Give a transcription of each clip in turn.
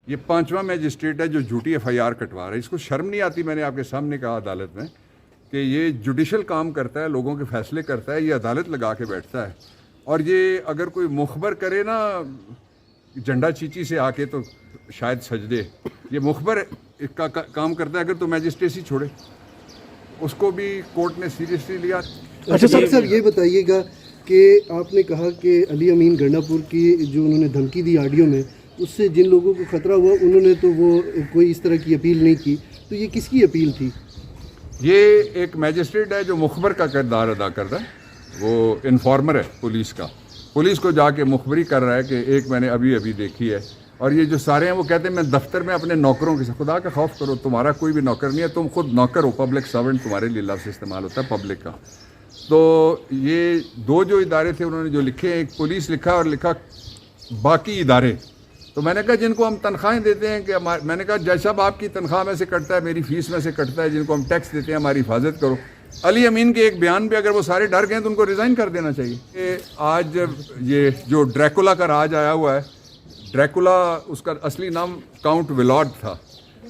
یہ 5واں میجسٹریٹ ہے جو جھوٹی FIR کٹوا رہا ہے. اس کو شرم نہیں آتی؟ میں نے آپ کے سامنے کہا عدالت میں کہ یہ جوڈیشل کام کرتا ہے, لوگوں کے فیصلے کرتا ہے, یہ عدالت لگا کے بیٹھتا ہے. اور یہ اگر کوئی مخبر کرے نا جھنڈا چیچی سے آ کے تو شاید سجدے, یہ مخبر کا کام کرتا ہے. اگر تو میجسٹریسی چھوڑے, اس کو بھی کورٹ نے سیریسلی لیا. اچھا صاحب یہ بتائیے گا کہ آپ نے کہا کہ علی امین گنڈا پور کی جو انہوں نے دھمکی دی آڈیو میں, اس سے جن لوگوں کو خطرہ ہوا انہوں نے تو وہ کوئی اس طرح کی اپیل نہیں کی, تو یہ کس کی اپیل تھی؟ یہ ایک میجسٹریٹ ہے جو مخبر کا کردار ادا کرتا ہے, وہ انفارمر ہے پولیس کا. پولیس کو جا کے مخبری کر رہا ہے کہ ایک میں نے ابھی دیکھی ہے. اور یہ جو سارے ہیں وہ کہتے ہیں میں دفتر میں اپنے نوکروں کے ساتھ, خدا کا خوف کرو, تمہارا کوئی بھی نوکر نہیں ہے, تم خود نوکر ہو, پبلک سرونٹ تمہارے لیے لفظ استعمال ہوتا ہے پبلک کا. تو یہ دو جو ادارے تھے انہوں نے جو لکھے, ایک پولیس لکھا اور لکھا باقی ادارے. تو میں نے کہا جن کو ہم تنخواہیں دیتے ہیں, کہ میں نے کہا جج صاحب آپ کی تنخواہ میں سے کٹتا ہے, میری فیس میں سے کٹتا ہے, جن کو ہم ٹیکس دیتے ہیں ہماری حفاظت کرو. علی امین کے ایک بیان پہ اگر وہ سارے ڈر گئے تو ان کو ریزائن کر دینا چاہیے. کہ آج یہ جو ڈریکولا کا راج آیا ہوا ہے, ڈریکولا اس کا اصلی نام کاؤنٹ ویلارڈ تھا,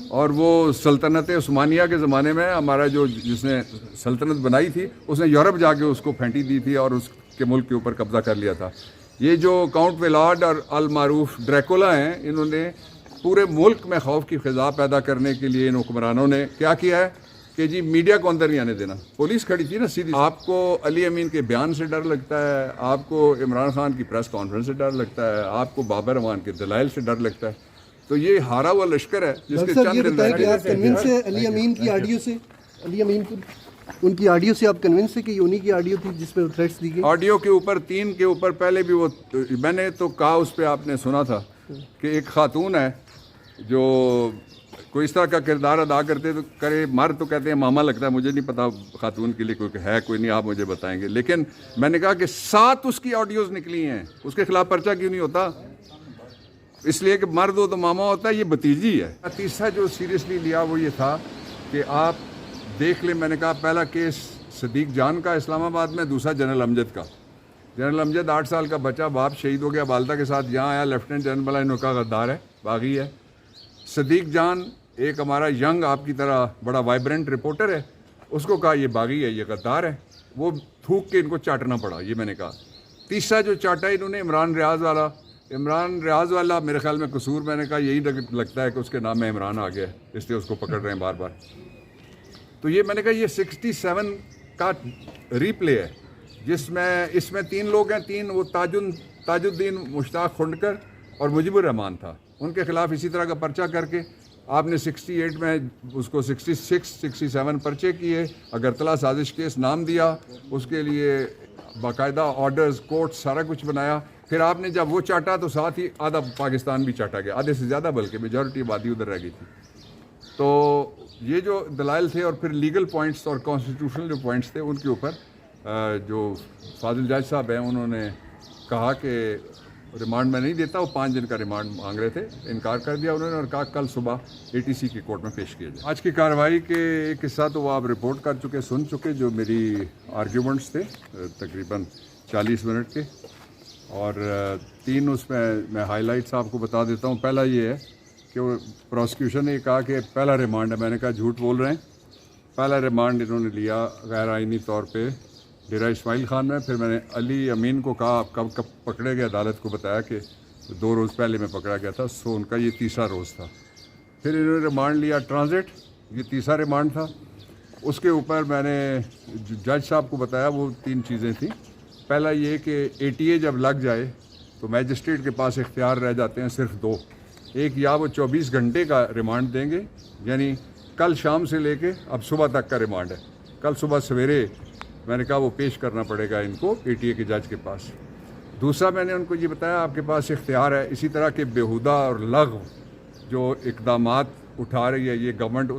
اور وہ سلطنت عثمانیہ کے زمانے میں ہمارا جس نے سلطنت بنائی تھی اس نے یورپ جا کے اس کو پھینٹی دی تھی اور اس کے ملک کے اوپر قبضہ کر لیا تھا. یہ جو کاؤنٹ ویلارڈ اور المعروف ڈریکولا ہیں, انہوں نے پورے ملک میں خوف کی فضا پیدا کرنے کے لیے ان حکمرانوں نے کیا کیا ہے کہ جی میڈیا کو اندر نہیں آنے دینا. پولیس کھڑی تھی نا سیدھی. آپ کو علی امین کے بیان سے ڈر لگتا ہے, آپ کو عمران خان کی پریس کانفرنس سے ڈر لگتا ہے, آپ کو بابر امان کے دلائل سے ڈر لگتا ہے. تو یہ ہارا ہوا لشکر ہے جس کے چند کنونس ہے علی امین کی آڈیو سے, علی امین کی ان کی آڈیو سے آپ کنونس ہے کہ یہ انہی کی آڈیو تھی جس میں تھریٹس دی گئی؟ آڈیو کے اوپر 3 کے اوپر پہلے بھی وہ میں نے تو کہا, اس پہ آپ نے سنا تھا کہ ایک خاتون ہے جو کوئی اس طرح کا کردار ادا کرتے تو کرے, مرد تو کہتے ہیں ماما لگتا ہے, مجھے نہیں پتا خاتون کے لیے کوئی ہے کوئی نہیں, آپ مجھے بتائیں گے. لیکن میں نے کہا کہ 7 اس کی آڈیوز نکلی ہیں, اس کے خلاف پرچہ کیوں نہیں ہوتا؟ اس لیے کہ مرد ہو تو ماما ہوتا ہے, یہ بھتیجی ہے. تیسرا جو سیریسلی لیا وہ یہ تھا کہ آپ دیکھ لیں, میں نے کہا پہلا کیس صدیق جان کا اسلام آباد میں, دوسرا جنرل امجد کا. جنرل امجد 8 سال کا بچہ, باپ شہید ہو گیا, والدہ کے ساتھ یہاں آیا, لیفٹیننٹ جنرل بنا, انہوں کا غدار ہے, باغی ہے. صدیق جان ایک ہمارا ینگ آپ کی طرح بڑا وائبرنٹ رپورٹر ہے, اس کو کہا یہ باغی ہے, یہ غدار ہے, وہ تھوک کے ان کو چاٹنا پڑا, یہ میں نے کہا. تیسرا جو چاٹا انہوں نے عمران ریاض والا میرے خیال میں قصور, میں نے کہا یہی لگتا ہے کہ اس کے نام میں عمران آ گیا, اس لیے اس کو پکڑ رہے ہیں بار بار. تو یہ میں نے کہا یہ 67 کا ریپلے ہے, جس میں اس میں 3 لوگ ہیں, 3 وہ تاج الدین مشتاق کھنڈکر اور مجیب الرحمان تھا, ان کے خلاف اسی طرح کا پرچہ کر کے آپ نے 68 میں اس کو 67 پرچے کیے, اگرتلا سازش کیس نام دیا, اس کے لیے باقاعدہ آرڈرز, کورٹ, سارا کچھ بنایا. پھر آپ نے جب وہ چاٹا تو ساتھ ہی آدھا پاکستان بھی چاٹا گیا, آدھے سے زیادہ, بلکہ میجورٹی آبادی ادھر رہ گئی تھی. تو یہ جو دلائل تھے اور پھر لیگل پوائنٹس اور کانسٹیٹیوشنل جو پوائنٹس تھے, ان کے اوپر جو فاضل جج صاحب ہیں انہوں نے کہا کہ ریمانڈ میں نہیں دیتا, وہ 5 دن کا ریمانڈ مانگ رہے تھے, انکار کر دیا انہوں نے, اور کہا کل صبح ATC کی کورٹ میں پیش کیا جائے. آج کی کارروائی کے ایک حصہ تو وہ آپ رپورٹ کر چکے, سن چکے, جو میری آرگیومنٹس تھے تقریباً 40 منٹ کے, اور 3 اس میں ہائی لائٹس آپ کو بتا دیتا ہوں. پہلا یہ ہے کہ پروسیکیوشن نے کہا کہ پہلا ریمانڈ ہے, میں نے کہا جھوٹ بول رہے ہیں, پہلا ریمانڈ انہوں نے لیا غیر آئینی طور پہ ڈیرہ اسماعیل خان میں. پھر میں نے علی امین کو کہا آپ کب پکڑے گئے, عدالت کو بتایا کہ 2 روز پہلے میں پکڑا گیا تھا, سو ان کا یہ تیسرا روز تھا. پھر انہوں نے ریمانڈ لیا ٹرانزٹ, یہ تیسرا ریمانڈ تھا. اس کے اوپر میں نے جج صاحب کو بتایا وہ 3 چیزیں تھیں. پہلا یہ کہ ATA جب لگ جائے تو میجسٹریٹ کے پاس اختیار رہ جاتے ہیں صرف 2, ایک یا وہ 24 گھنٹے کا ریمانڈ دیں گے, یعنی کل شام سے لے کے اب صبح تک کا ریمانڈ ہے, کل صبح سویرے میں نے کہا وہ پیش کرنا پڑے گا ان کو ATA کے جج کے پاس. دوسرا میں نے ان کو یہ بتایا آپ کے پاس اختیار ہے اسی طرح کے بیہودہ اور لغو جو اقدامات اٹھا رہی ہے یہ گورنمنٹ,